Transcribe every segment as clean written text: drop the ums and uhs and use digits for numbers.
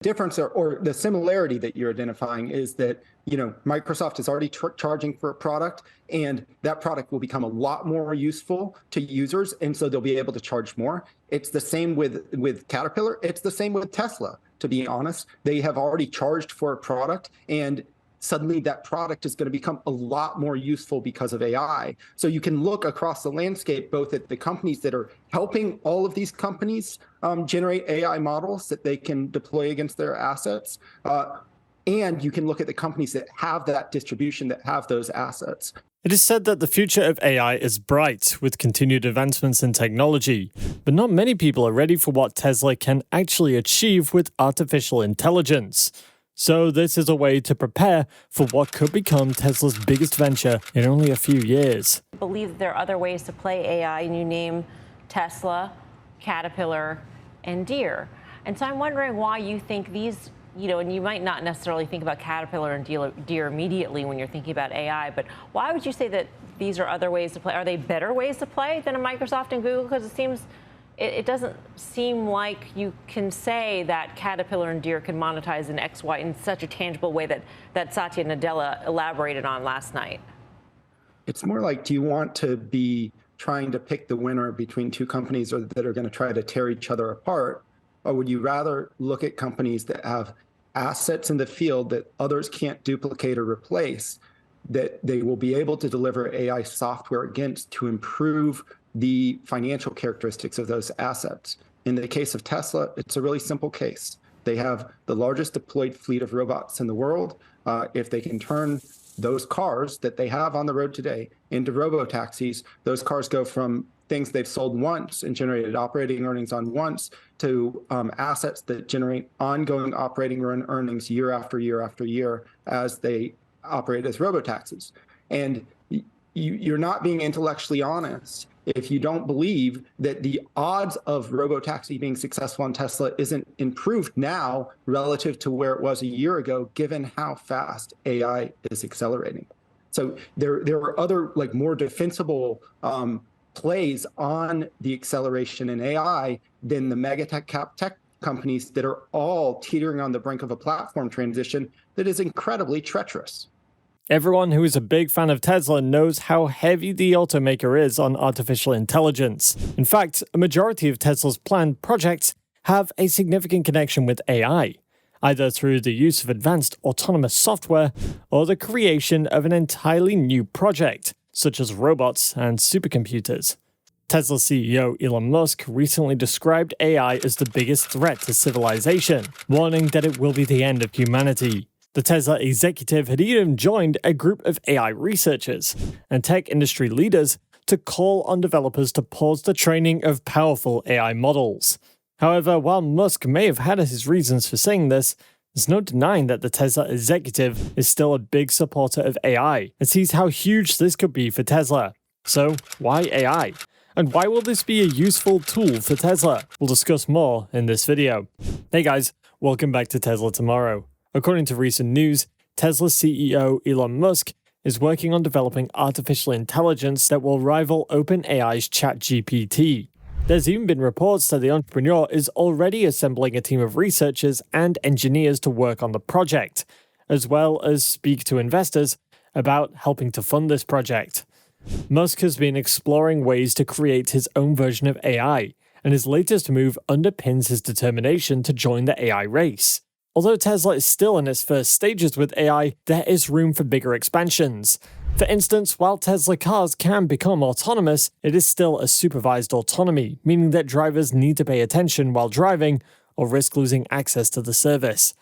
difference or the similarity that you're identifying is that, Microsoft is already charging for a product, and that product will become a lot more useful to users, and so they'll be able to charge more. It's the same with Caterpillar. It's the same with Tesla, to be honest. They have already charged for a product, and suddenly that product is going to become a lot more useful because of AI. So you can look across the landscape, both at the companies that are helping all of these companies generate AI models that they can deploy against their assets. And you can look at the companies that have that distribution, that have those assets. It is said that the future of AI is bright, with continued advancements in technology, but not many people are ready for what Tesla can actually achieve with artificial intelligence. So this is a way to prepare for what could become Tesla's biggest venture in only a few years. I believe there are other ways to play AI, and you name Tesla, Caterpillar, and Deere. And so I'm wondering why you think these, and you might not necessarily think about Caterpillar and Deere immediately when you're thinking about AI, but why would you say that these are other ways to play? Are they better ways to play than a Microsoft and Google? Because it doesn't seem like you can say that Caterpillar and Deere can monetize in X, Y in such a tangible way that Satya Nadella elaborated on last night. It's more like, do you want to be trying to pick the winner between two companies that are going to try to tear each other apart? Or would you rather look at companies that have assets in the field that others can't duplicate or replace, that they will be able to deliver AI software against to improve the financial characteristics of those assets? In the case of Tesla, it's a really simple case. They have the largest deployed fleet of robots in the world. If they can turn those cars that they have on the road today into robo-taxis, those cars go from things they've sold once and generated operating earnings on once to assets that generate ongoing operating earnings year after year after year as they operate as robo-taxis. And you're not being intellectually honest if you don't believe that the odds of robo-taxi being successful on Tesla isn't improved now relative to where it was a year ago, given how fast AI is accelerating. So there are other more defensible plays on the acceleration in AI than the mega tech companies that are all teetering on the brink of a platform transition that is incredibly treacherous. Everyone who is a big fan of Tesla knows how heavy the automaker is on artificial intelligence. In fact, a majority of Tesla's planned projects have a significant connection with AI, either through the use of advanced autonomous software or the creation of an entirely new project, such as robots and supercomputers. Tesla CEO Elon Musk recently described AI as the biggest threat to civilization, warning that it will be the end of humanity. The Tesla executive had even joined a group of AI researchers and tech industry leaders to call on developers to pause the training of powerful AI models. However, while Musk may have had his reasons for saying this, there's no denying that the Tesla executive is still a big supporter of AI and sees how huge this could be for Tesla. So, why AI? And why will this be a useful tool for Tesla? We'll discuss more in this video. Hey guys, welcome back to Tesla Tomorrow. According to recent news, Tesla's CEO Elon Musk is working on developing artificial intelligence that will rival OpenAI's ChatGPT. There's even been reports that the entrepreneur is already assembling a team of researchers and engineers to work on the project, as well as speak to investors about helping to fund this project. Musk has been exploring ways to create his own version of AI, and his latest move underpins his determination to join the AI race. Although Tesla is still in its first stages with AI, there is room for bigger expansions. For instance, while Tesla cars can become autonomous, it is still a supervised autonomy, meaning that drivers need to pay attention while driving or risk losing access to the service.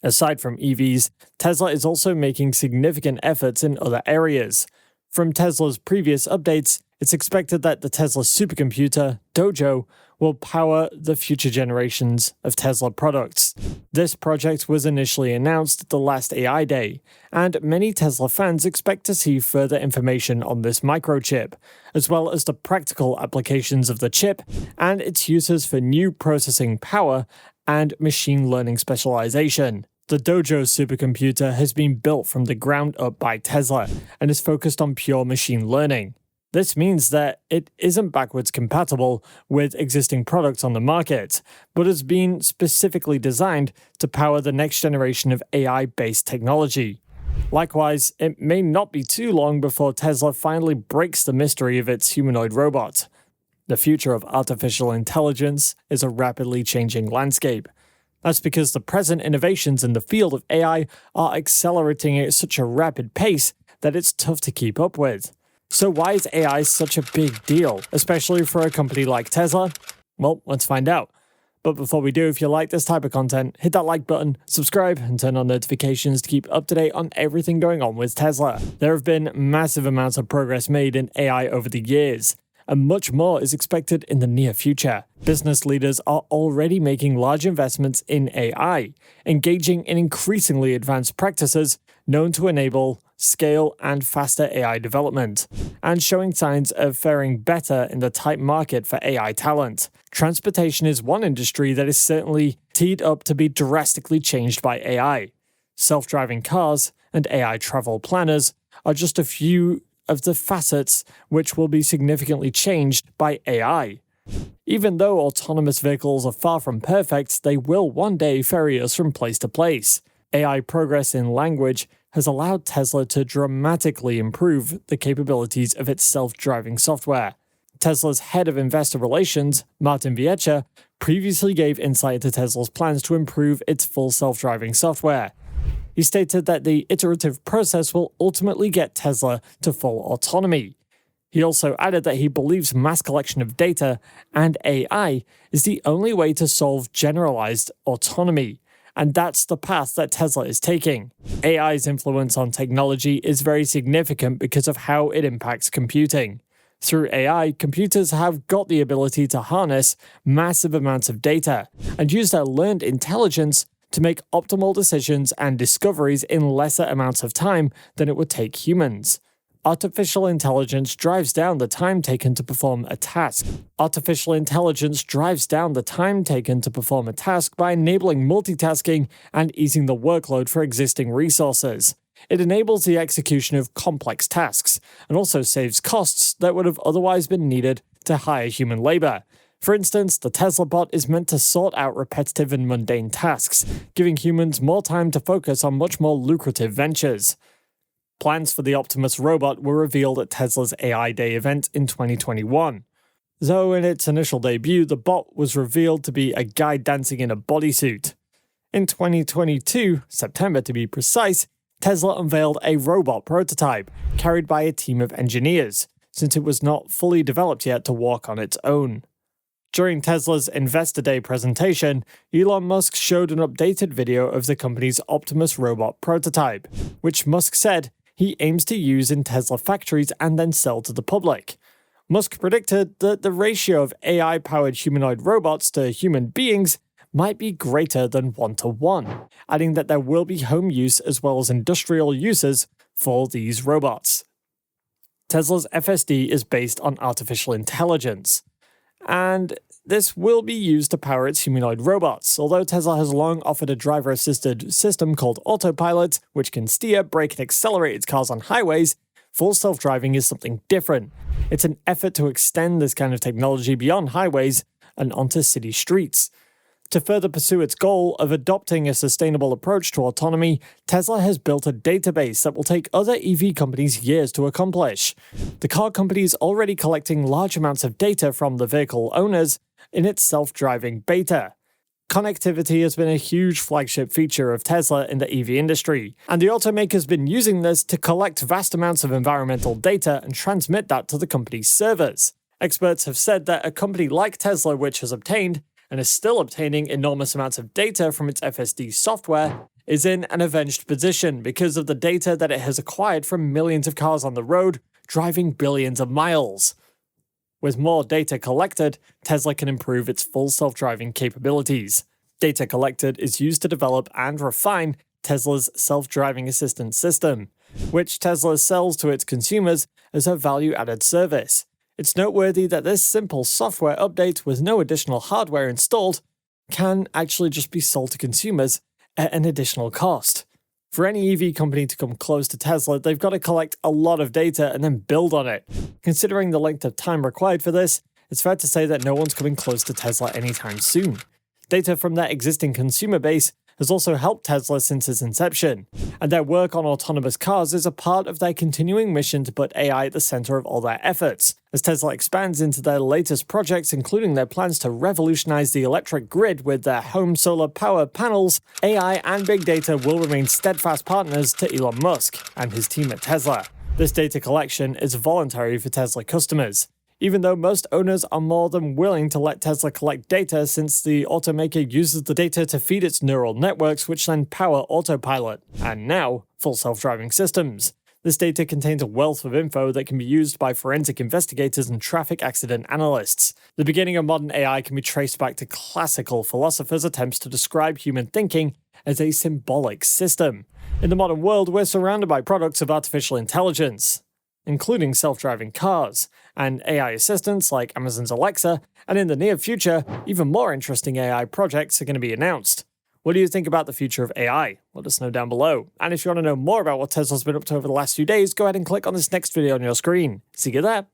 Aside from EVs, Tesla is also making significant efforts in other areas. From Tesla's previous updates, it's expected that the Tesla supercomputer, Dojo, will power the future generations of Tesla products. This project was initially announced at the last AI Day, and many Tesla fans expect to see further information on this microchip, as well as the practical applications of the chip and its uses for new processing power and machine learning specialization. The Dojo supercomputer has been built from the ground up by Tesla and is focused on pure machine learning. This means that it isn't backwards compatible with existing products on the market, but has been specifically designed to power the next generation of AI-based technology. Likewise, it may not be too long before Tesla finally breaks the mystery of its humanoid robot. The future of artificial intelligence is a rapidly changing landscape. That's because the present innovations in the field of AI are accelerating at such a rapid pace that it's tough to keep up with. So why is AI such a big deal, especially for a company like Tesla? Well, let's find out. But before we do, if you like this type of content, hit that like button, subscribe, and turn on notifications to keep up to date on everything going on with Tesla. There have been massive amounts of progress made in AI over the years, and much more is expected in the near future. Business leaders are already making large investments in AI, engaging in increasingly advanced practices known to enable scale and faster AI development, and showing signs of faring better in the tight market for AI talent. Transportation is one industry that is certainly teed up to be drastically changed by AI. Self-driving cars and AI travel planners are just a few of the facets which will be significantly changed by AI. Even though autonomous vehicles are far from perfect, they will one day ferry us from place to place. AI progress in language has allowed Tesla to dramatically improve the capabilities of its self-driving software. Tesla's head of investor relations, Martin Viecha, previously gave insight into Tesla's plans to improve its full self-driving software. He stated that the iterative process will ultimately get Tesla to full autonomy. He also added that he believes mass collection of data and AI is the only way to solve generalized autonomy, and that's the path that Tesla is taking. AI's influence on technology is very significant because of how it impacts computing. Through AI, computers have got the ability to harness massive amounts of data and use their learned intelligence to make optimal decisions and discoveries in lesser amounts of time than it would take humans. Artificial intelligence drives down the time taken to perform a task. Artificial intelligence drives down the time taken to perform a task by enabling multitasking and easing the workload for existing resources. It enables the execution of complex tasks, and also saves costs that would have otherwise been needed to hire human labor. For instance, the Tesla bot is meant to sort out repetitive and mundane tasks, giving humans more time to focus on much more lucrative ventures. Plans for the Optimus robot were revealed at Tesla's AI Day event in 2021. Though in its initial debut, the bot was revealed to be a guy dancing in a bodysuit. In 2022, September to be precise, Tesla unveiled a robot prototype, carried by a team of engineers, since it was not fully developed yet to walk on its own. During Tesla's Investor Day presentation, Elon Musk showed an updated video of the company's Optimus robot prototype, which Musk said he aims to use in Tesla factories and then sell to the public. Musk predicted that the ratio of AI-powered humanoid robots to human beings might be greater than 1-to-1, adding that there will be home use as well as industrial uses for these robots. Tesla's FSD is based on artificial intelligence, and this will be used to power its humanoid robots, although Tesla has long offered a driver-assisted system called Autopilot, which can steer, brake, and accelerate its cars on highways. Full self-driving is something different. It's an effort to extend this kind of technology beyond highways and onto city streets. To further pursue its goal of adopting a sustainable approach to autonomy, Tesla has built a database that will take other EV companies years to accomplish. The car company is already collecting large amounts of data from the vehicle owners in its self-driving beta. Connectivity has been a huge flagship feature of Tesla in the EV industry, and the automaker's been using this to collect vast amounts of environmental data and transmit that to the company's servers. Experts have said that a company like Tesla, which has obtained and is still obtaining enormous amounts of data from its FSD software, is in an avenged position because of the data that it has acquired from millions of cars on the road, driving billions of miles. With more data collected, Tesla can improve its full self-driving capabilities. Data collected is used to develop and refine Tesla's self-driving assistance system, which Tesla sells to its consumers as a value-added service. It's noteworthy that this simple software update with no additional hardware installed can actually just be sold to consumers at an additional cost. For any EV company to come close to Tesla, they've got to collect a lot of data and then build on it. Considering the length of time required for this, it's fair to say that no one's coming close to Tesla anytime soon. Data from their existing consumer base has also helped Tesla since its inception, and their work on autonomous cars is a part of their continuing mission to put AI at the center of all their efforts. As Tesla expands into their latest projects, including their plans to revolutionize the electric grid with their home solar power panels, AI and big data will remain steadfast partners to Elon Musk and his team at Tesla. This data collection is voluntary for Tesla customers, even though most owners are more than willing to let Tesla collect data since the automaker uses the data to feed its neural networks, which then power autopilot, and now, full self-driving systems. This data contains a wealth of info that can be used by forensic investigators and traffic accident analysts. The beginning of modern AI can be traced back to classical philosophers' attempts to describe human thinking as a symbolic system. In the modern world, we're surrounded by products of artificial intelligence, including self-driving cars, and AI assistants like Amazon's Alexa, and in the near future, even more interesting AI projects are going to be announced. What do you think about the future of AI? Let us know down below. And if you want to know more about what Tesla's been up to over the last few days, go ahead and click on this next video on your screen. See you there.